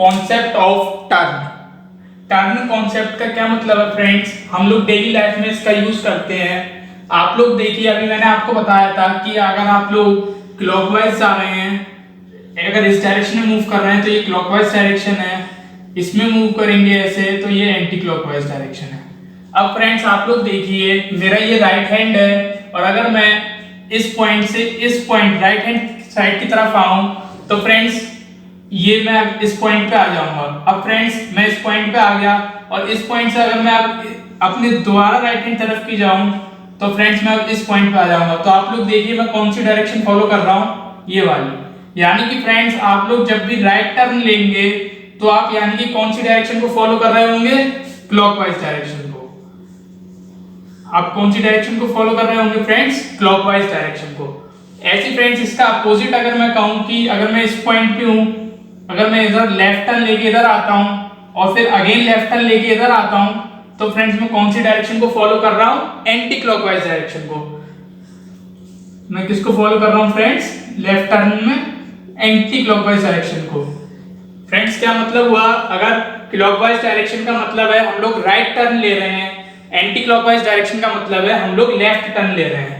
Concept of turn. Turn concept का क्या मतलब है फ्रेंड्स, हम लोग डेली लाइफ में इसका यूज करते हैं। आप लोग देखिए, अभी मैंने आपको बताया था कि अगर आप लोग क्लॉकवाइज जा रहे हैं, अगर इस डायरेक्शन में मूव कर रहे हैं तो ये क्लॉकवाइज डायरेक्शन है, इसमें मूव करेंगे ऐसे तो ये एंटी क्लॉकवाइज डायरेक्शन है। अब फ्रेंड्स आप लोग देखिए, मेरा ये राइट हैंड है और अगर मैं इस पॉइंट से इस पॉइंट राइट हैंड साइड की तरफ आऊं तो फ्रेंड्स ये मैं इस पॉइंट पे आ जाऊंगा। अब फ्रेंड्स मैं इस पॉइंट पे आ गया और इस पॉइंट से अगर मैं अपने दोबारा राइट हैंड तरफ की जाऊं तो फ्रेंड्स मैं इस पॉइंट पे आ जाऊंगा। तो आप लोग देखिए मैं कौन सी डायरेक्शन फॉलो कर रहा हूं, ये वाली। यानी कि फ्रेंड्स आप लोग जब भी राइट टर्न लेंगे तो आप यानी कि कौन सी डायरेक्शन को फॉलो कर रहे होंगे, क्लॉकवाइज डायरेक्शन को। आप कौन सी डायरेक्शन को फॉलो कर रहे होंगे फ्रेंड्स, क्लॉकवाइज डायरेक्शन को। ऐसे फ्रेंड्स इसका अपोजिट अगर मैं कहूं कि अगर मैं इस पॉइंट पे हूं, अगर मैं इधर लेफ्ट टर्न लेके इधर आता हूं और फिर अगेन लेफ्ट टर्न लेके इधर आता हूं तो फ्रेंड्स मैं कौन सी डायरेक्शन को फॉलो कर रहा हूं, एंटी क्लॉकवाइज डायरेक्शन को। मैं किसको फॉलो कर रहा हूं फ्रेंड्स, लेफ्ट टर्न में एंटी क्लॉकवाइज डायरेक्शन को। फ्रेंड्स क्या मतलब हुआ, अगर क्लॉकवाइज डायरेक्शन का मतलब है हम लोग राइट टर्न ले रहे हैं, एंटी क्लॉकवाइज डायरेक्शन का मतलब है हम लोग लेफ्ट टर्न ले रहे हैं।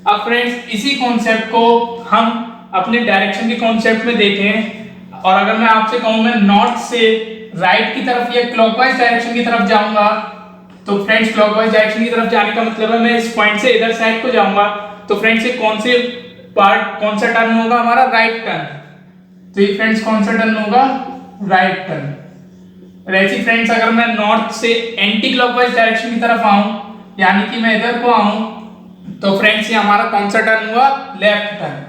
अब फ्रेंड्स इसी कॉन्सेप्ट को हम अपने डायरेक्शन के कॉन्सेप्ट में देखें और अगर मैं आपसे कहूं मैं नॉर्थ से राइट की तरफ या क्लॉकवाइज डायरेक्शन की तरफ जाऊंगा तो फ्रेंड्स क्लॉकवाइज डायरेक्शन की तरफ जाने का मतलब है मैं इस पॉइंट से इधर साइड को जाऊंगा तो फ्रेंड्स ये कौन से पार्ट, कौन सा टर्न होगा हमारा, राइट टर्न। तो ये फ्रेंड्स कौन सा टर्न होगा, राइट टर्न। ऐसे फ्रेंड्स अगर मैं नॉर्थ से एंटी क्लॉकवाइज डायरेक्शन की तरफ आऊं यानी कि मैं इधर को आऊं तो फ्रेंड्स ये हमारा कौन सा टर्न हुआ, लेफ्ट टर्न।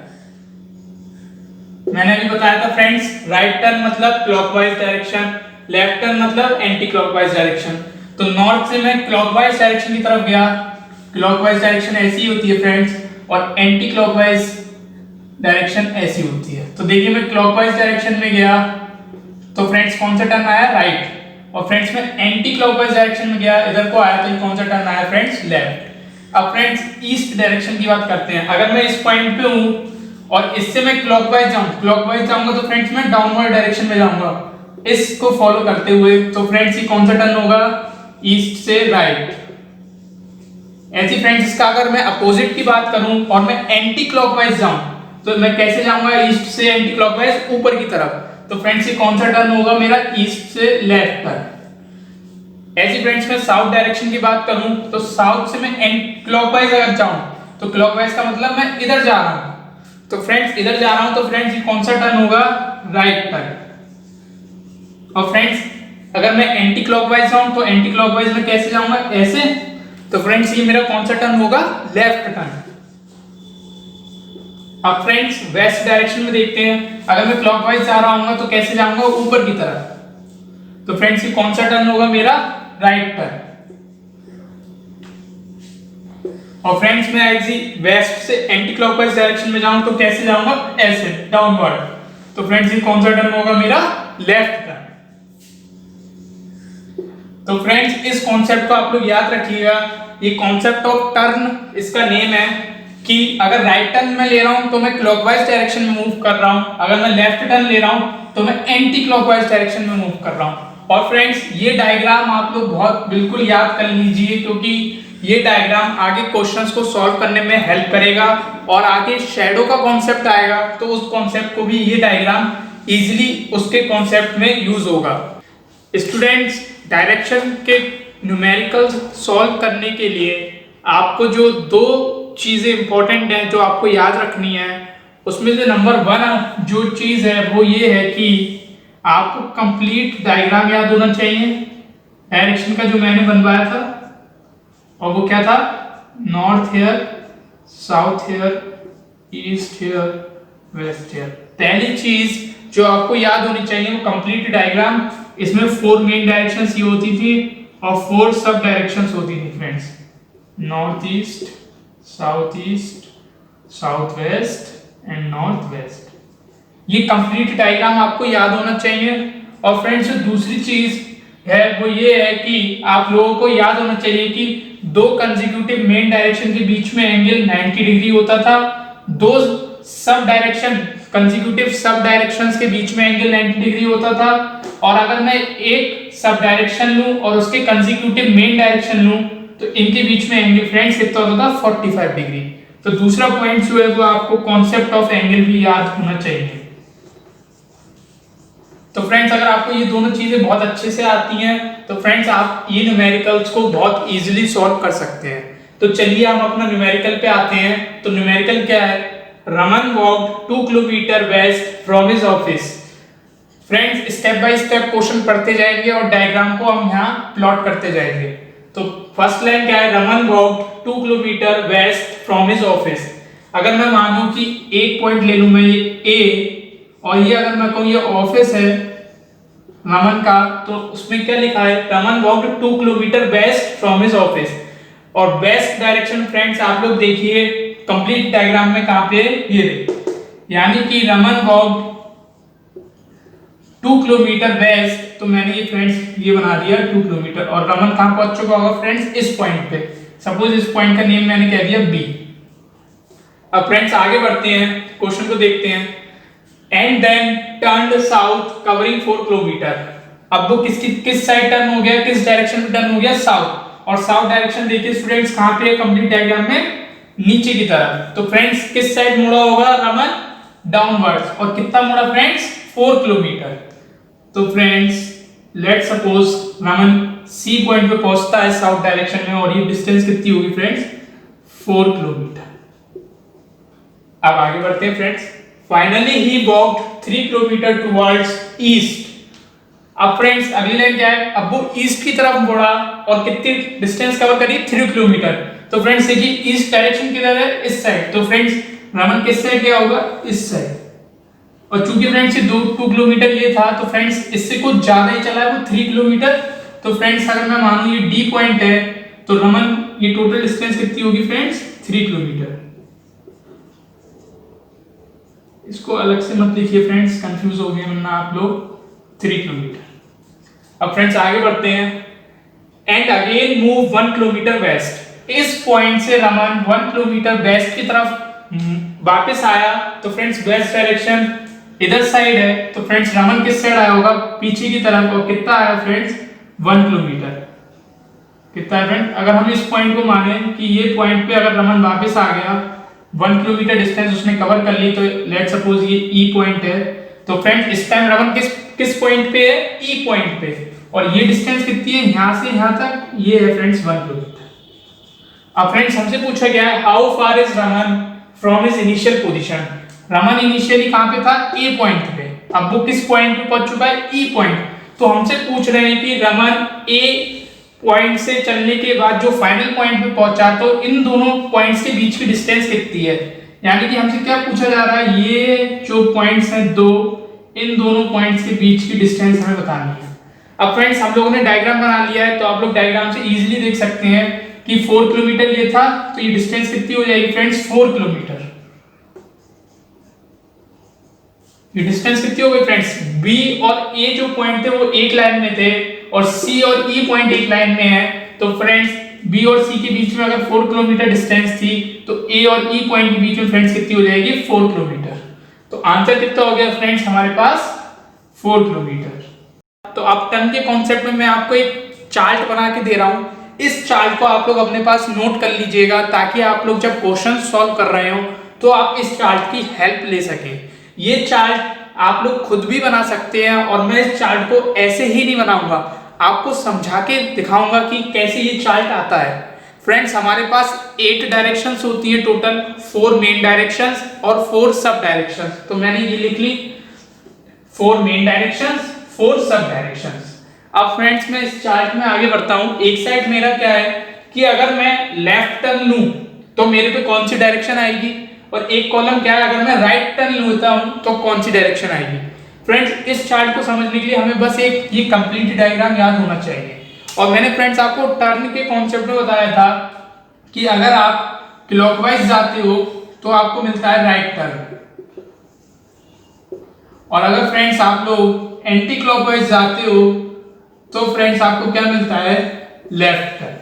मैंने अभी बताया था फ्रेंड्स राइट टर्न मतलब क्लॉकवाइज डायरेक्शन, लेफ्ट टर्न मतलब एंटी क्लॉकवाइज डायरेक्शन। तो नॉर्थ से मैं क्लॉकवाइज डायरेक्शन की तरफ गया, क्लॉकवाइज डायरेक्शन ऐसी होती है फ्रेंड्स और एंटी क्लॉकवाइज डायरेक्शन ऐसी होती है। तो देखिए मैं क्लॉकवाइज डायरेक्शन में गया तो फ्रेंड्स कौन सा टर्न आया, राइट। और फ्रेंड्स मैं एंटी क्लॉकवाइज डायरेक्शन में गया, इधर को आया तो ये कौन सा टर्न आया फ्रेंड्स, लेफ्ट। अब फ्रेंड्स ईस्ट डायरेक्शन की बात करते हैं। अगर मैं इस पॉइंट पे हूं और इससे मैं क्लॉकवाइज जाऊंगा तो फ्रेंड्स मैं डाउनवर्ड डायरेक्शन में जाऊंगा इसको फॉलो करते हुए। तो फ्रेंड्स ये कौन सा टर्न होगा, ईस्ट से राइट। ऐसी फ्रेंड्स इसका अगर मैं अपोजिट की बात करूं और मैं एंटी क्लॉकवाइज जाऊं तो मैं कैसे जाऊंगा, ईस्ट से एंटी क्लॉकवाइज ऊपर की तरफ। तो फ्रेंड्स ये कौन सा टर्न होगा मेरा, ईस्ट से लेफ्ट टर्न। ऐसी फ्रेंड्स मैं साउथ डायरेक्शन की बात करूं तो साउथ से मैं एंटी क्लॉकवाइज अगर जाऊं तो क्लॉकवाइज का मतलब मैं इधर जा रहा हूं तो फ्रेंड्स इधर जा रहा हूं तो फ्रेंड्स ये कौन सा टर्न होगा, राइट टर्न। और फ्रेंड्स अगर मैं एंटी क्लॉकवाइज जाऊं तो एंटी क्लॉकवाइज में कैसे जाऊंगा, ऐसे। तो फ्रेंड्स ये मेरा कौन सा टर्न होगा, लेफ्ट टर्न। अब फ्रेंड्स वेस्ट डायरेक्शन में देखते हैं, अगर मैं क्लॉकवाइज जा रहा हूं तो कैसे जाऊंगा, ऊपर की तरफ। तो फ्रेंड्स ये कौन सा टर्न होगा मेरा, राइट टर्न। और फ्रेंड्स मैं ऐसे वेस्ट से एंटी क्लॉकवाइज डायरेक्शन में जाऊं तो कैसे जाऊंगा, ऐसे डाउनवर्ड। तो फ्रेंड्स ये कौन सा टर्न होगा मेरा, लेफ्ट टर्न। तो फ्रेंड्स इस कॉन्सेप्ट को आप लोग याद रखिएगा, ये कॉन्सेप्ट ऑफ टर्न इसका नेम है कि अगर राइट टर्न में ले रहा हूं तो मैं क्लॉकवाइज डायरेक्शन में मूव कर रहा हूं, अगर मैं लेफ्ट टर्न ले रहा हूं तो मैं एंटी क्लॉकवाइज डायरेक्शन में मूव कर रहा हूं। और फ्रेंड्स ये डायग्राम आप लोग बहुत बिल्कुल याद कर लीजिए क्योंकि ये डायग्राम आगे क्वेश्चंस को सॉल्व करने में हेल्प करेगा और आगे शैडो का कॉन्सेप्ट आएगा तो उस कॉन्सेप्ट को भी ये डायग्राम इजीली उसके कॉन्सेप्ट में यूज होगा। स्टूडेंट्स डायरेक्शन के न्यूमेरिकल्स सॉल्व करने के लिए आपको जो दो चीजें इंपॉर्टेंट हैं जो आपको याद रखनी है, उसमें से नंबर 1 जो चीज है वो ये है कि आपको कंप्लीट डायग्राम याद होना चाहिए डायरेक्शन का जो मैंने बनवाया था। और वो क्या था, north here, south here, east here, west here. पहली चीज जो आपको याद होनी चाहिए वो कंप्लीट डायग्राम। इसमें 4 मेन डायरेक्शंस ही होती थी और 4 सब डायरेक्शंस होती थी friends, north east, south east, south west and north west. ये कंप्लीट डायग्राम आपको याद होना चाहिए। और फ्रेंड्स जो दूसरी चीज है वो ये है कि आप लोगों को याद होना चाहिए कि दो कंसेक्यूटिव मेन डायरेक्शन के बीच में एंगल 90 डिग्री होता था, दो सब डायरेक्शन कंसेक्यूटिव सब डायरेक्शंस के बीच में एंगल 90 डिग्री होता था, और अगर मैं एक सब डायरेक्शन लूं और उसके कंसेक्यूटिव मेन डायरेक्शन लूं तो इनके बीच में एंगल फ्रेंड्स कितना होता था 45 डिग्री। तो दूसरा पॉइंट जो है वो आपको कॉन्सेप्ट ऑफ एंगल भी याद होना चाहिए। तो फ्रेंड्स अगर आपको ये दोनों चीजें बहुत अच्छे से आती हैं तो फ्रेंड्स आप ये न्यूमेरिकल्स को बहुत इजीली सॉल्व कर सकते हैं। तो चलिए हम अपना न्यूमेरिकल पे आते हैं। तो न्यूमेरिकल क्या है? Raman walked 2 kilometre west from his office. Friends step by step question पढ़ते जाएंगे और डायग्राम को हम यहाँ प्लॉट करते जाएंगे। तो फर्स्ट लाइन क्या है? Raman walked 2 kilometre west from his office. अगर मैं मानूं कि एक पॉइंट ले लूं मैं ये ए, और ये अगर मैं कहूं ये ऑफिस है रमन का, तो उसमें क्या लिखा है? Raman walked 2 kilometre west from his office. और वेस्ट डायरेक्शन फ्रेंड्स आप लोग देखिए कंप्लीट डायग्राम में कहां पे? ये यानी कि रमन वॉक्ड 2 किलोमीटर वेस्ट, तो मैंने ये फ्रेंड्स ये बना दिया 2 किलोमीटर, और रमन कहां पहुंच चुका होगा फ्रेंड्स? इस पॉइंट पे। सपोज इस पॉइंट का नेम मैंने कह दिया बी। अब फ्रेंड्स आगे बढ़ते हैं, क्वेश्चन को देखते हैं। And then turned south covering 4 kilometre. अब वो किस साइड टर्न हो गया? किस डायरेक्शन में टर्न हो गया? साउथ। और साउथ डायरेक्शन देखिए स्टूडेंट्स कहां पे है कंप्लीट डायग्राम में? नीचे की तरफ। तो फ्रेंड्स किस साइड मुड़ा होगा रमन? डाउनवर्ड्स। और कितना मुड़ा फ्रेंड्स? 4 किलोमीटर। तो friends let suppose Raman C point पे पहुंचता है साउथ डायरेक्शन में, और ये डिस्टेंस कितनी होगी फ्रेंड्स? 4 किलोमीटर। अब आगे बढ़ते हैं friends. Finally he walked 3 kilometre towards east. अब फ्रेंड्स अगली लाइन क्या है? अब वो ईस्ट की तरफ मुड़ा और कितनी डिस्टेंस कवर करी? 3 किलोमीटर। तो फ्रेंड्स देखिए ईस्ट डायरेक्शन किधर है? इस साइड। तो फ्रेंड्स रमन किस साइड गया होगा? इस साइड। और चूंकि फ्रेंड्स ये 2 किलोमीटर ये था, तो फ्रेंड्स इससे कुछ ज्यादा ही चला है वो 3 किलोमीटर। तो फ्रेंड्स अगर मैं मानूं ये डी पॉइंट है, तो रमन ये टोटल डिस्टेंस कितनी होगी फ्रेंड्स? 3 किलोमीटर। इसको अलग से मत लिखिए फ्रेंड्स, कंफ्यूज हो गए वरना आप लोग। 3 किलोमीटर। अब फ्रेंड्स आगे बढ़ते हैं। And again move 1 kilometre west. इस पॉइंट से रमन 1 किलोमीटर वेस्ट की तरफ वापस आया। तो फ्रेंड्स वेस्ट डायरेक्शन इधर साइड है, तो फ्रेंड्स रमन किस साइड आया होगा? पीछे की तरफ। और कितना आया फ्रेंड्स? 1 किलोमीटर। कितना है फ्रेंड्स? अगर हम इस पॉइंट को माने कि ये पॉइंट पे अगर रमन वापस आ गया, 1 किलोमीटर डिस्टेंस उसने कवर कर ली, तो लेट सपोज ये ई पॉइंट है। तो फ्रेंड्स इस टाइम रमन किस पॉइंट पे है? ई पॉइंट पे। और ये डिस्टेंस कितनी है यहां से यहां तक? ये है फ्रेंड्स 1 किलोमीटर। अब फ्रेंड्स हमसे पूछा गया है how far is Raman from his initial position. Raman initially कहां पे था? ए पॉइंट पे। अब वो किस पॉइंट पे पहुंच चुका है? ई पॉइंट। तो हमसे पूछ रहे हैं कि रमन ए पॉइंट से चलने के बाद जो फाइनल पॉइंट पे पहुंचा, तो इन दोनों पॉइंट्स के बीच की डिस्टेंस कितनी है? यानी कि हमसे क्या पूछा जा रहा है? ये जो पॉइंट्स हैं दो, इन दोनों पॉइंट्स के बीच की डिस्टेंस हमें बतानी है। अब फ्रेंड्स हम लोगों ने डायग्राम बना लिया है, तो आप लोग डायग्राम से इजीली देख सकते हैं कि 4 किलोमीटर ये था, तो ये डिस्टेंस कितनी हो जाएगी फ्रेंड्स? 4 किलोमीटर। ये डिस्टेंस कितनी हो गई फ्रेंड्स? बी और ए जो पॉइंट थे वो एक लाइन में थे, और सी और ई पॉइंट एक लाइन में है। तो फ्रेंड्स बी और सी के बीच में अगर 4 किलोमीटर डिस्टेंस थी, तो ए और ई पॉइंट के बीच में फ्रेंड्स कितनी हो जाएगी? 4 किलोमीटर। तो आंसर कितना हो गया फ्रेंड्स हमारे पास? 4 किलोमीटर। तो अब टर्न के कॉन्सेप्ट में मैं आपको एक चार्ट बना के दे रहा हूं। इस चार्ट को आप लोग अपने पास नोट कर लीजिएगा, ताकि आप लोग जब क्वेश्चन सॉल्व कर रहे हो तो आप इस चार्ट की हेल्प ले सकें। ये चार्ट आप लोग खुद भी बना सकते हैं, और मैं इस चार्ट को ऐसे ही नहीं बनाऊंगा, आपको समझा के दिखाऊंगा कि कैसे ये चार्ट आता है। फ्रेंड्स हमारे पास 8 डायरेक्शंस होती है टोटल, 4 मेन डायरेक्शंस और 4 सब डायरेक्शंस। तो मैंने ये लिख ली 4 मेन डायरेक्शंस, 4 सब डायरेक्शंस। अब फ्रेंड्स मैं इस चार्ट में आगे बढ़ता हूं। एक साइड मेरा क्या है कि अगर मैं लेफ्ट टर्न लूं तो मेरे पे कौन सी डायरेक्शन आएगी, और एक कॉलम क्या है अगर मैं राइट टर्न लेता हूं तो कौन सी डायरेक्शन आएगी। फ्रेंड्स इस चार्ट को समझने के लिए हमें बस एक ये कंप्लीट डायग्राम याद होना चाहिए। और मैंने फ्रेंड्स आपको टर्न के कॉन्सेप्ट में बताया था कि अगर आप क्लॉकवाइज जाते हो तो आपको मिलता है राइट टर्न, और अगर फ्रेंड्स आप लोग एंटी क्लॉकवाइज जाते हो तो फ्रेंड्स आपको क्या मिलता है? Left turn.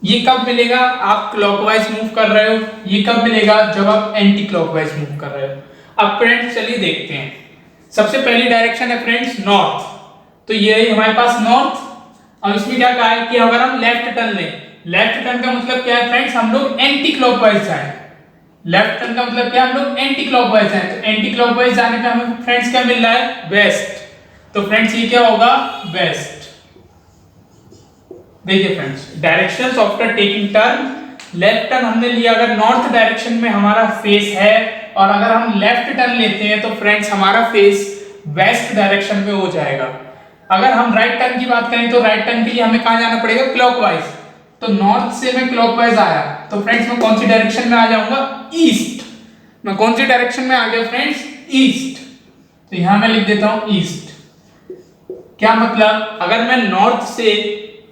ये कब मिलेगा, आप क्लॉकवाइज मूव कर रहे हो, ये कब मिलेगा, जब आप एंटी क्लॉकवाइज मूव कर रहे हो। अब फ्रेंड्स चलिए देखते हैं। सबसे पहली डायरेक्शन है फ्रेंड्स नॉर्थ, तो ये है हमारे पास नॉर्थ। अब इसमें क्या कहा है कि अगर हम लेफ्ट टर्न लें, लेफ्ट टर्न का मतलब क्या है फ्रेंड्स, हम लोग एंटी क्लॉकवाइज जाएं। लेफ्ट टर्न का मतलब क्या, हम लोग एंटी क्लॉकवाइज जाएं, तो एंटी क्लॉकवाइज जाने पे हमें फ्रेंड्स क्या मिल रहा है, वेस्ट। तो फ्रेंड्स ये क्या होगा, वेस्ट। देखिए friends, directions after taking turn, left turn हमने लिया अगर नॉर्थ डायरेक्शन में हमारा फेस है, और अगर हम लेफ्ट टर्न लेते हैं तो फ्रेंड्स हमारा फेस वेस्ट डायरेक्शन में हो जाएगा। अगर हम राइट टर्न की बात करें तो राइट टर्न के लिए हमें कहां जाना पड़ेगा, क्लॉकवाइज। तो नॉर्थ से मैं क्लॉकवाइज आया तो फ्रेंड्स मैं कौन सी डायरेक्शन में आ जाऊंगा, ईस्ट। मैं कौन सी डायरेक्शन में आ गया फ्रेंड्स, ईस्ट। तो यहां मैं लिख देता हूं ईस्ट। क्या मतलब, अगर मैं नॉर्थ से,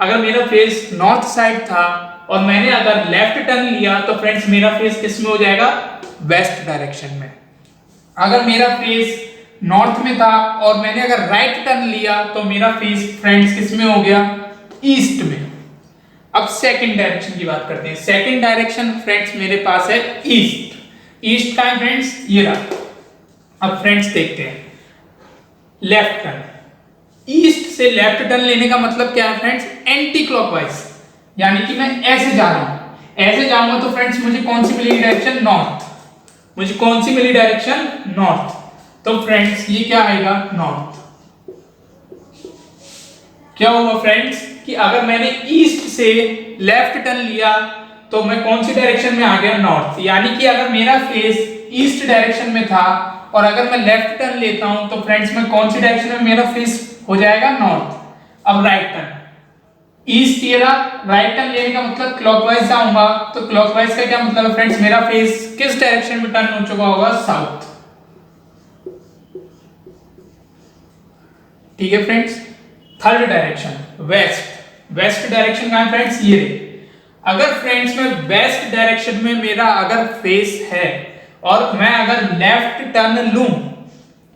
अगर मेरा फेस नॉर्थ साइड था और मैंने अगर लेफ्ट टर्न लिया तो फ्रेंड्स मेरा फेस किस में हो जाएगा, वेस्ट डायरेक्शन में। अगर मेरा फेस नॉर्थ में था और मैंने अगर राइट टर्न लिया तो मेरा फेस फ्रेंड्स किस में हो गया, ईस्ट में। अब सेकंड डायरेक्शन की बात करते हैं। सेकंड डायरेक्शन फ्रेंड्स मेरे पास है ईस्ट। ईस्ट का है फ्रेंड्स, ये रहा। अब फ्रेंड्स देखते हैं लेफ्ट टर्न। ईस्ट से लेफ्ट टर्न लेने का मतलब क्या है फ्रेंड्स, एंटी क्लॉकवाइज, यानी कि मैं ऐसे जा रहा हूं। ऐसे जाऊंगा तो फ्रेंड्स मुझे कौन सी मिलेगी डायरेक्शन, नॉर्थ। मुझे कौन सी मिली डायरेक्शन, नॉर्थ। तो फ्रेंड्स ये क्या आएगा, नॉर्थ। क्या होगा फ्रेंड्स कि अगर मैंने ईस्ट से लेफ्ट टर्न लिया तो मैं कौन सी डायरेक्शन में आ गया, नॉर्थ। यानी कि अगर मेरा फेस ईस्ट डायरेक्शन में था और अगर मैं लेफ्ट टर्न लेता हूं तो फ्रेंड्स मैं कौन सी डायरेक्शन में मेरा फेस हो जाएगा, नॉर्थ। अब राइट टर्न, ईस्ट ये रहा, राइट टर्न लेने का मतलब क्लॉकवाइज जाऊंगा, तो क्लॉकवाइज का क्या मतलब है फ्रेंड्स, मेरा फेस किस डायरेक्शन में टर्न हो चुका होगा, साउथ। ठीक है friends. Third direction waste. West direction कहां है फ्रेंड्स, ये रे। अगर फ्रेंड्स में वेस्ट डायरेक्शन में मेरा अगर फेस है और मैं अगर लेफ्ट टर्न लूं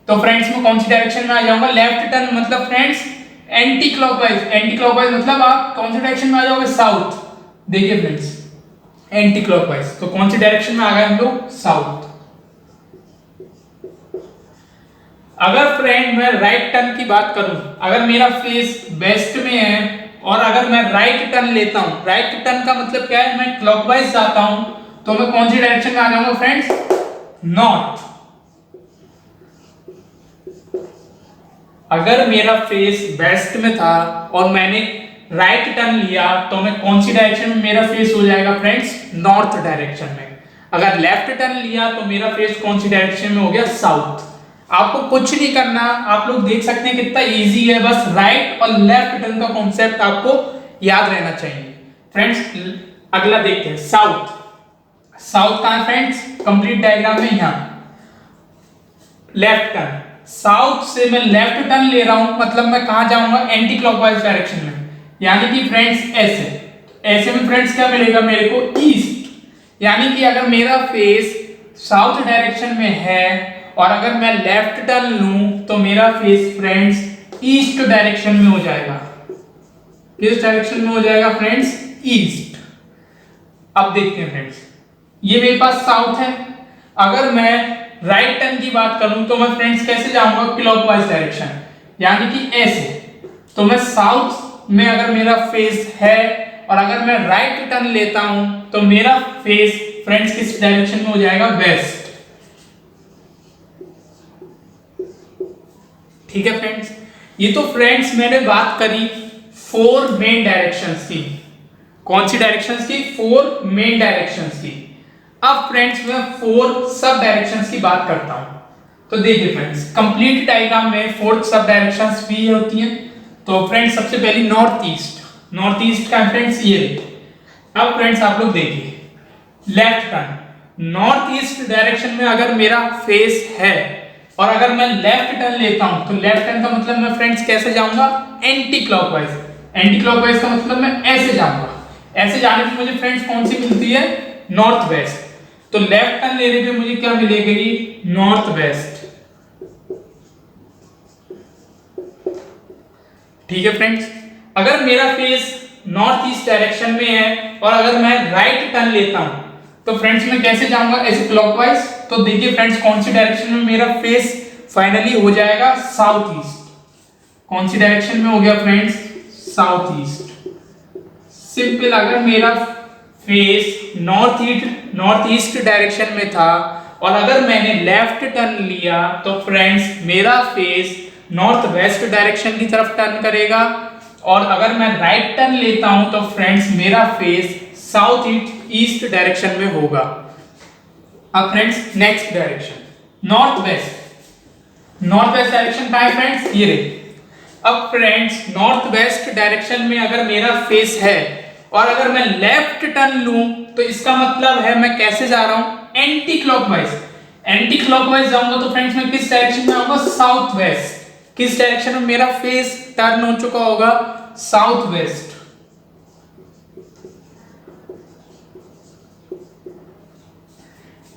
तो फ्रेंड्स मैं कौन सी डायरेक्शन में आ जाऊंगा, लेफ्ट टर्न मतलब friends anti clockwise. Anti clockwise मतलब आप कौन सी डायरेक्शन में आ जाओगे, साउथ। देखिए फ्रेंड्स एंटी क्लॉकवाइज, तो कौन सी डायरेक्शन में आ गए हम लोग, साउथ। अगर फ्रेंड मैं राइट टर्न की बात करूं, अगर मेरा फेस वेस्ट में है और अगर मैं राइट टर्न लेता हूं, राइट टर्न का मतलब क्या है, मैं क्लॉकवाइज जाता हूं, तो मैं कौन सी डायरेक्शन में आ जाऊंगा फ्रेंड्स, नॉर्थ। अगर मेरा फेस वेस्ट में था और मैंने राइट टर्न लिया तो मैं कौन सी डायरेक्शन में मेरा फेस हो जाएगा फ्रेंड्स, नॉर्थ डायरेक्शन में। अगर लेफ्ट टर्न लिया तो मेरा फेस कौन सी डायरेक्शन में हो गया, साउथ। आपको कुछ नहीं करना, आप लोग देख सकते हैं कितना इजी है, बस राइट और लेफ्ट टर्न का कॉन्सेप्ट आपको याद रहना चाहिए फ्रेंड्स। अगला देखते हैं साउथ। साउथ कहां है फ्रेंड्स, कंप्लीट डायग्राम में यहां लेफ्ट टर्न। साउथ से मैं लेफ्ट टर्न ले रहा हूं, मतलब मैं कहां जाऊंगा, एंटी क्लॉकवाइज डायरेक्शन में, यानी कि फ्रेंड्स ऐसे। ऐसे में फ्रेंड्स क्या मिलेगा मेरे को, ईस्ट। यानी कि अगर मेरा फेस साउथ डायरेक्शन में है और अगर मैं लेफ्ट टर्न लूं तो मेरा फेस फ्रेंड्स ईस्ट डायरेक्शन में हो जाएगा। किस डायरेक्शन में हो जाएगा फ्रेंड्स, ईस्ट। अब देखते हैं फ्रेंड्स, ये मेरे पास साउथ है। अगर मैं राइट टर्न की बात करूं तो मैं फ्रेंड्स कैसे जाऊंगा, क्लॉकवाइज डायरेक्शन, यानी कि ऐसे। तो मैं साउथ में अगर मेरा फेस है और अगर मैं राइट टर्न लेता हूं तो मेरा फेस फ्रेंड्स किस डायरेक्शन में हो जाएगा, वेस्ट। ठीक है फ्रेंड्स, ये तो फ्रेंड्स मैंने बात करी 4 मेन डायरेक्शंस की। कौन सी डायरेक्शंस की, 4 मेन डायरेक्शंस की। अब फ्रेंड्स मैं 4 सब डायरेक्शंस की बात करता हूं। तो देखिए फ्रेंड्स, कंप्लीट डायग्राम में 4 सब डायरेक्शंस भी होती हैं। तो फ्रेंड्स सबसे पहली नॉर्थ ईस्ट। नॉर्थ ईस्ट का फ्रेंड्स ये। अब फ्रेंड्स आप लोग देखिए left turn. North east direction में अगर मेरा फेस है और अगर मैं लेफ्ट टर्न लेता हूं तो लेफ्ट टर्न का मतलब मैं फ्रेंड्स कैसे जाऊंगा, एंटी क्लॉकवाइज। एंटी क्लॉकवाइज का मतलब मैं ऐसे जाऊंगा। ऐसे जाने पे मुझे फ्रेंड्स कौन सी मिलती है, नॉर्थ वेस्ट। तो लेफ्ट टर्न लेने पे मुझे क्या मिलेगी, नॉर्थ वेस्ट। ठीक है फ्रेंड्स, अगर मेरा फेस नॉर्थ ईस्ट डायरेक्शन में है और अगर मैं राइट टर्न लेता हूं तो फ्रेंड्स मैं कैसे जाऊंगा, ऐसे क्लॉकवाइज। तो देखिए फ्रेंड्स कौन सी डायरेक्शन में मेरा फेस फाइनली हो जाएगा, साउथ ईस्ट। कौन सी डायरेक्शन में हो गया फ्रेंड्स, साउथ ईस्ट। सिंपल, अगर मेरा फेस नॉर्थ ईस्ट डायरेक्शन में था और अगर मैंने लेफ्ट टर्न लिया तो फ्रेंड्स मेरा फेस नॉर्थ वेस्ट डायरेक्शन की तरफ टर्न करेगा और अगर मैं राइट टर्न लेता हूं तो फ्रेंड्स मेरा फेस साउथ ईस्ट डायरेक्शन में होगा। अब friends next direction north west direction कहां है फ्रेंड्स, ये रही। अब फ्रेंड्स नॉर्थ वेस्ट डायरेक्शन में अगर मेरा फेस है और अगर मैं लेफ्ट टर्न लूं तो इसका मतलब है मैं कैसे जा रहा हूं, एंटी क्लॉकवाइज जाऊंगा तो फ्रेंड्स मैं किस डायरेक्शन में आऊंगा, साउथ वेस्ट। किस डायरेक्शन में मेरा फेस टर्न हो चुका होगा, साउथ वेस्ट।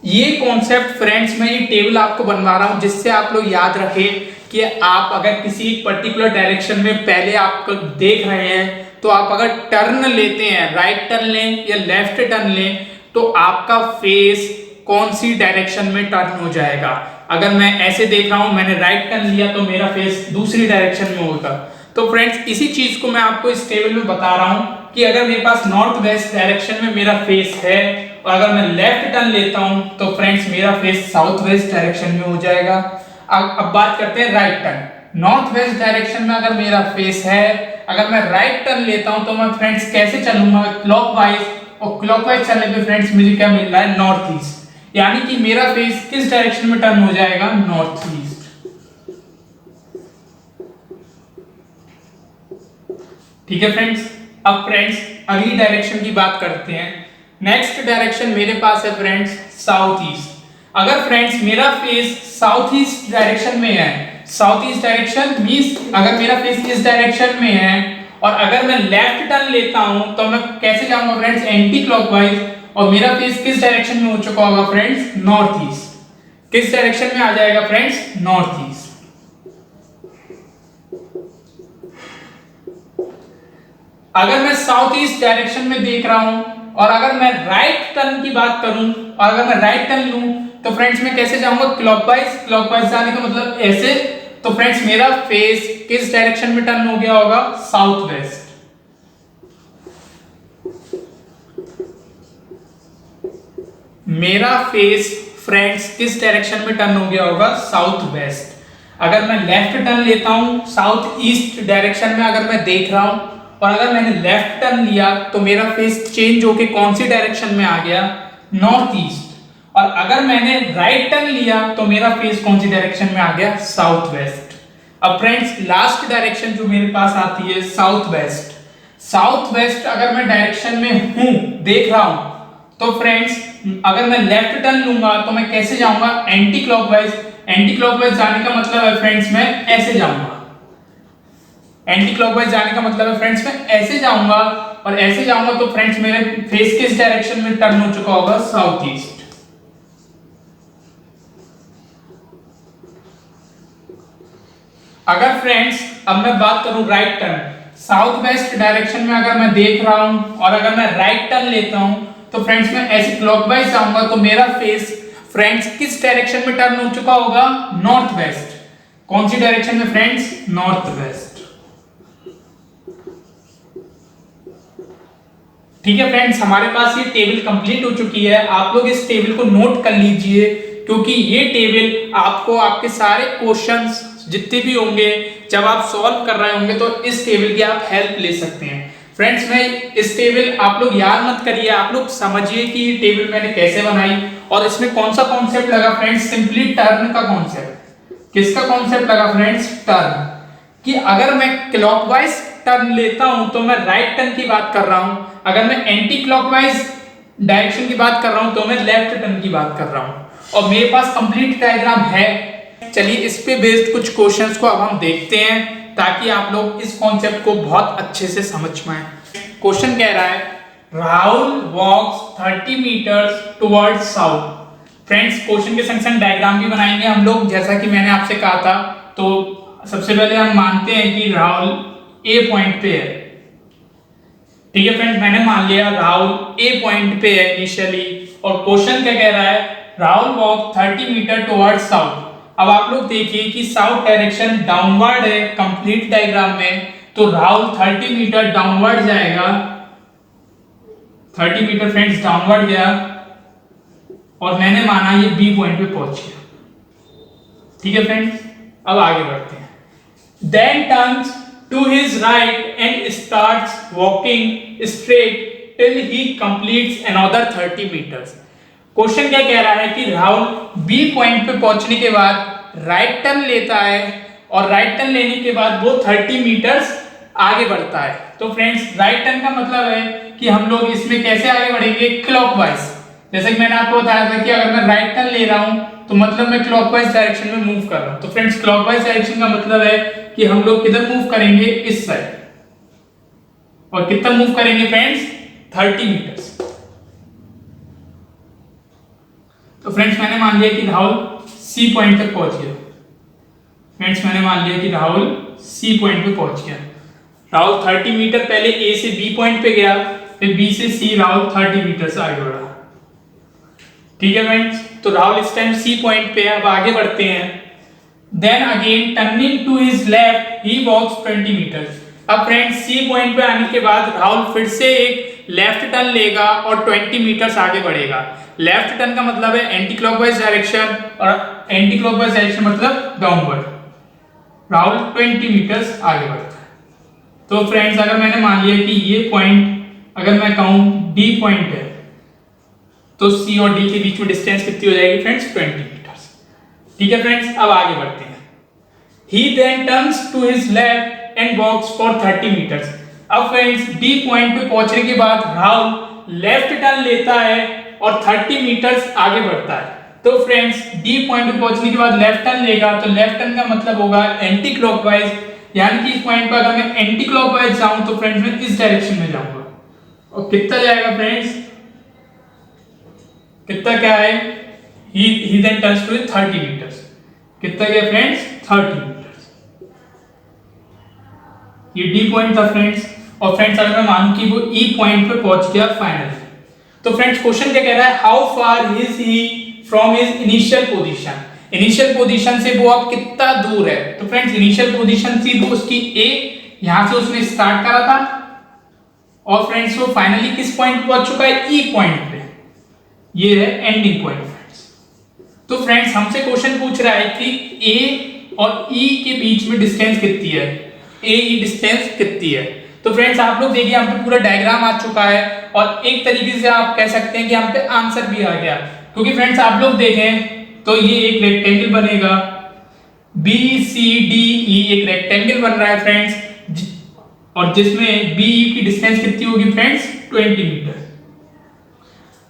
ये कॉन्सेप्ट फ्रेंड्स मैं ये टेबल आपको बनवा रहा हूं जिससे आप लोग याद रखें कि आप अगर किसी पर्टिकुलर डायरेक्शन में पहले आप देख रहे हैं तो आप अगर टर्न लेते हैं, राइट टर्न लें या लेफ्ट टर्न लें, तो आपका फेस कौन सी डायरेक्शन में टर्न हो जाएगा। अगर मैं ऐसे देख रहा हूं, मैंने राइट टर्न लिया तो मेरा फेस दूसरी डायरेक्शन में होगा। तो फ्रेंड्स इसी चीज को मैं आपको इस टेबल में बता रहा हूं कि अगर मेरे पास नॉर्थ वेस्ट डायरेक्शन में मेरा फेस है और अगर मैं लेफ्ट टर्न लेता हूं तो फ्रेंड्स मेरा फेस साउथ वेस्ट डायरेक्शन में हो जाएगा। अब बात करते हैं right turn. North west direction में अगर मेरा फेस है, अगर मैं राइट टर्न लेता हूं तो मैं फ्रेंड्स कैसे चलूंगा, क्लॉकवाइज। और क्लॉकवाइज चलने पे फ्रेंड्स मुझे क्या मिल रहा है, नॉर्थ ईस्ट। यानी कि मेरा फेस किस डायरेक्शन में टर्न हो जाएगा, नॉर्थ ईस्ट। ठीक है फ्रेंड्स। अब फ्रेंड्स अगली डायरेक्शन की बात करते हैं। नेक्स्ट डायरेक्शन मेरे पास है फ्रेंड्स साउथ ईस्ट। अगर फ्रेंड्स मेरा फेस साउथ ईस्ट डायरेक्शन में है, साउथ ईस्ट डायरेक्शन मींस अगर मेरा फेस इस डायरेक्शन में है और अगर मैं लेफ्ट टर्न लेता हूं तो मैं कैसे जाऊंगा फ्रेंड्स, एंटी क्लॉकवाइज। और मेरा फेस किस डायरेक्शन में हो चुका होगा फ्रेंड्स, नॉर्थ ईस्ट। किस डायरेक्शन में आ जाएगा फ्रेंड्स, नॉर्थ ईस्ट। अगर मैं साउथ ईस्ट डायरेक्शन में देख रहा हूं और अगर मैं राइट टर्न की बात करूं और अगर मैं राइट टर्न लूं तो फ्रेंड्स मैं कैसे जाऊंगा, क्लॉकवाइज जाने का मतलब ऐसे। तो फ्रेंड्स मेरा फेस किस डायरेक्शन में टर्न हो गया होगा, साउथ वेस्ट। मेरा फेस फ्रेंड्स किस डायरेक्शन में टर्न हो गया होगा, साउथ वेस्ट। अगर मैं लेफ्ट टर्न लेता हूं साउथ ईस्ट डायरेक्शन में अगर मैं देख रहा हूं और अगर मैंने लेफ्ट टर्न लिया तो मेरा फेस चेंज होके कौन सी डायरेक्शन में आ गया, नॉर्थ ईस्ट। और अगर मैंने राइट टर्न लिया तो मेरा फेस कौन सी डायरेक्शन में आ गया, साउथ वेस्ट। अब फ्रेंड्स लास्ट डायरेक्शन जो मेरे पास आती है, साउथ वेस्ट। साउथ वेस्ट अगर मैं डायरेक्शन में हूं, देख रहा हूं, तो फ्रेंड्स अगर मैं लेफ्ट टर्न लूंगा तो मैं कैसे जाऊंगा, एंटी क्लॉकवाइज। एंटी क्लॉकवाइज जाने का मतलब है फ्रेंड्स मैं ऐसे जाऊंगा। एंटी क्लॉकवाइज जाने का मतलब है फ्रेंड्स मैं ऐसे जाऊंगा और ऐसे जाऊंगा तो फ्रेंड्स मेरे फेस किस डायरेक्शन में टर्न हो चुका होगा, साउथ ईस्ट। अगर फ्रेंड्स अब मैं बात करूं right turn, south west direction में अगर मैं देख रहा हूं और अगर मैं राइट टर्न लेता हूं तो फ्रेंड्स मैं ऐसे क्लॉकवाइज जाऊंगा तो मेरा फेस फ्रेंड्स किस डायरेक्शन में टर्न हो चुका होगा, नॉर्थ वेस्ट। कौन सी डायरेक्शन में फ्रेंड्स, नॉर्थ वेस्ट। ठीक है फ्रेंड्स, हमारे पास ये टेबल कंप्लीट हो चुकी है। आप लोग इस टेबल को नोट कर लीजिए क्योंकि ये टेबल आपको आपके सारे क्वेश्चंस जितने भी होंगे जब आप सॉल्व कर रहे होंगे तो इस टेबल की आप हेल्प ले सकते हैं। फ्रेंड्स मैं इस टेबल आप लोग याद मत करिए, आप लोग समझिए कि ये टेबल मैंने कैसे बनाई और इसमें कौन सा कॉन्सेप्ट लगा फ्रेंड्स, सिंपली टर्न का कॉन्सेप्ट। किसका कॉन्सेप्ट लगा फ्रेंड्स, टर्न। कि अगर मैं क्लॉकवाइज टर्न लेता हूं तो मैं राइट टर्न की बात कर रहा हूं, अगर मैं एंटी क्लॉकवाइज डायरेक्शन की बात कर रहा हूं तो मैं लेफ्ट टर्न की बात कर रहा हूं। और मेरे पास कंप्लीट डायग्राम है। चलिए इस पे बेस्ड कुछ क्वेश्चंस को अब हम देखते हैं ताकि आप लोग इस कॉन्सेप्ट को बहुत अच्छे से समझ पाएं। क्वेश्चन कह रहा है Rahul walks 30 metres towards south. Friends question के संग संग डायग्राम भी बनाएंगे हम लोग, जैसा कि मैंने आपसे कहा था। तो सबसे पहले हम मानते हैं कि राहुल ए पॉइंट पे है। ठीक है फ्रेंड्स, मैंने मान लिया राहुल ए पॉइंट पे है इनिशियली, और क्वेश्चन क्या कह रहा है, Rahul walk 30 metre towards south. अब आप लोग देखिए कि साउथ डायरेक्शन डाउनवर्ड है कंप्लीट डायग्राम में, तो राहुल 30 मीटर डाउनवर्ड जाएगा, 30 मीटर फ्रेंड्स डाउनवर्ड गया, और मैंने माना ये बी पॉइंट पे पहुंच गया। ठीक है फ्रेंड्स, अब आगे बढ़ते हैं। Then turns to his right and starts walking straight till he completes another 30 meters। Question क्या कह रहा है कि राहुल बी पॉइंट पे पहुंचने के बाद राइट टर्न लेता है, और राइट टर्न लेने के बाद वो 30 मीटर्स आगे बढ़ता है। तो फ्रेंड्स, राइट टर्न का मतलब है कि हम लोग इसमें कैसे आगे बढ़ेंगे, क्लॉकवाइज। जैसे कि मैंने आपको बताया था कि अगर मैं राइट टर्न ले रहा हूं तो मतलब मैं क्लॉकवाइज डायरेक्शन में मूव कर रहा हूं। तो फ्रेंड्स, क्लॉकवाइज डायरेक्शन का मतलब है कि हम लोग किधर मूव करेंगे, इस साइड, और कितना मूव करेंगे फ्रेंड्स, 30 मीटर्स। तो फ्रेंड्स, मैंने मान लिया कि राहुल सी पॉइंट तक पहुंच गया। फ्रेंड्स, मैंने मान लिया कि राहुल सी पॉइंट पे पहुंच गया। राहुल 30 मीटर पहले ए से बी पॉइंट पे गया, फिर बी से सी राहुल 30 मीटर से आगे बढ़ा। ठीक है फ्रेंड्स, तो राहुल इस टाइम सी पॉइंट पे है। अब आगे बढ़ते हैं। Then again turning to his left he walks 20 metres. अब फ्रेंड्स, सी पॉइंट पे आने के बाद राहुल फिर से एक लेफ्ट टर्न लेगा और 20 मीटर्स आगे बढ़ेगा। लेफ्ट टर्न का मतलब है एंटी क्लॉकवाइज डायरेक्शन, और एंटी क्लॉकवाइज डायरेक्शन मतलब डाउनवर्ड। राहुल 20 मीटर्स आगे बढ़ता है। तो फ्रेंड्स, अगर मैंने मान लिया कि ये पॉइंट अगर मैं कहूं डी पॉइंट है, तो सी और डी के बीच में डिस्टेंस कितनी हो जाएगी फ्रेंड्स, 20 मीटर्स। ठीक है फ्रेंड्स, अब आगे बढ़ते हैं। He then turns to his left and walks for 30 metres. अब फ्रेंड्स, डी पॉइंट पे पहुंचने के बाद राहुल लेफ्ट टर्न लेता है और 30 मीटर्स आगे बढ़ता है। तो फ्रेंड्स, डी पॉइंट पे पहुंचने के बाद लेफ्ट टर्न लेगा, तो लेफ्ट टर्न का मतलब होगा एंटी क्लॉकवाइज, यानी कि इस पॉइंट पर अगर मैं एंटी क्लॉकवाइज जाऊं तो फ्रेंड्स मैं इस डायरेक्शन में जाऊंगा। और कितना जाएगा फ्रेंड्स, कितना क्या है, he then turns to 30 meters। कितना गया फ्रेंड्स, 30 मीटर्स। ये डी पॉइंट था फ्रेंड्स। और फ्रेंड्स, अगर मैं मानूं कि वो ई पॉइंट पे पहुंच गया फाइनली, तो फ्रेंड्स क्वेश्चन क्या कह रहा है, how far is he from his initial position. Initial position से वो अब कितना दूर है। तो फ्रेंड्स, इनिशियल पोजीशन थी वो उसकी ए, यहां से उसने स्टार्ट करा था, और फ्रेंड्स वो फाइनली किस पॉइंट पहुंच चुका है, ई पॉइंट पे। ये है एंडिंग पॉइंट फ्रेंड्स। तो फ्रेंड्स, हमसे क्वेश्चन पूछ रहा है कि ए और ई के बीच में डिस्टेंस कितनी है, ए ई डिस्टेंस कितनी है। तो फ्रेंड्स, आप लोग देखिए, हम पे पूरा डायग्राम आ चुका है, और एक तरीके से आप कह सकते हैं कि हम पे आंसर भी आ गया। क्योंकि फ्रेंड्स, आप लोग देखें तो ये एक रेक्टेंगल बनेगा, बी सी डी ई एक रेक्टेंगल बन रहा है फ्रेंड्स, और जिसमें बी ई की डिस्टेंस कितनी होगी फ्रेंड्स, 20 मीटर।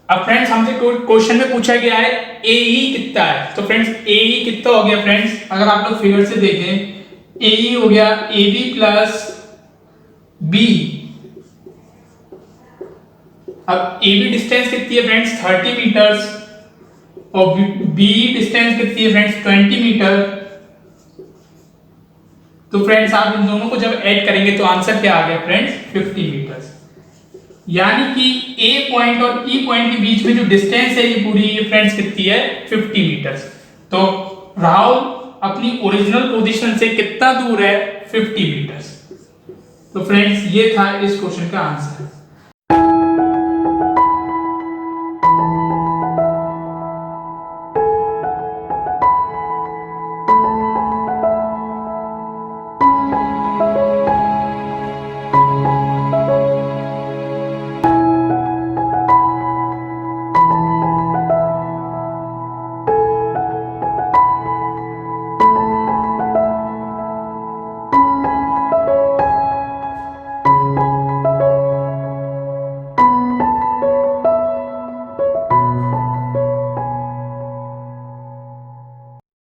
अब फ्रेंड्स, हमसे क्वेश्चन में पूछा गया है AE कितना है। तो फ्रेंड्स, AE कितना हो गया फ्रेंड्स, अगर आप लोग फिगर से देखें, AE हो गया AB प्लस B। अब AB डिस्टेंस कितनी है फ्रेंड्स, 30 मीटर्स, और B डिस्टेंस कितनी है फ्रेंड्स, 20 मीटर। तो फ्रेंड्स, आप इन दोनों को जब ऐड करेंगे तो आंसर क्या आ गया फ्रेंड्स, 50 मीटर्स। यानी कि ए पॉइंट और ई पॉइंट के बीच में जो डिस्टेंस है ये पूरी, ये फ्रेंड्स कितनी है, 50 मीटर्स। तो राहुल अपनी ओरिजिनल पोजीशन से कितना दूर है, 50 मीटर्स। तो फ्रेंड्स, ये था इस क्वेश्चन का आंसर।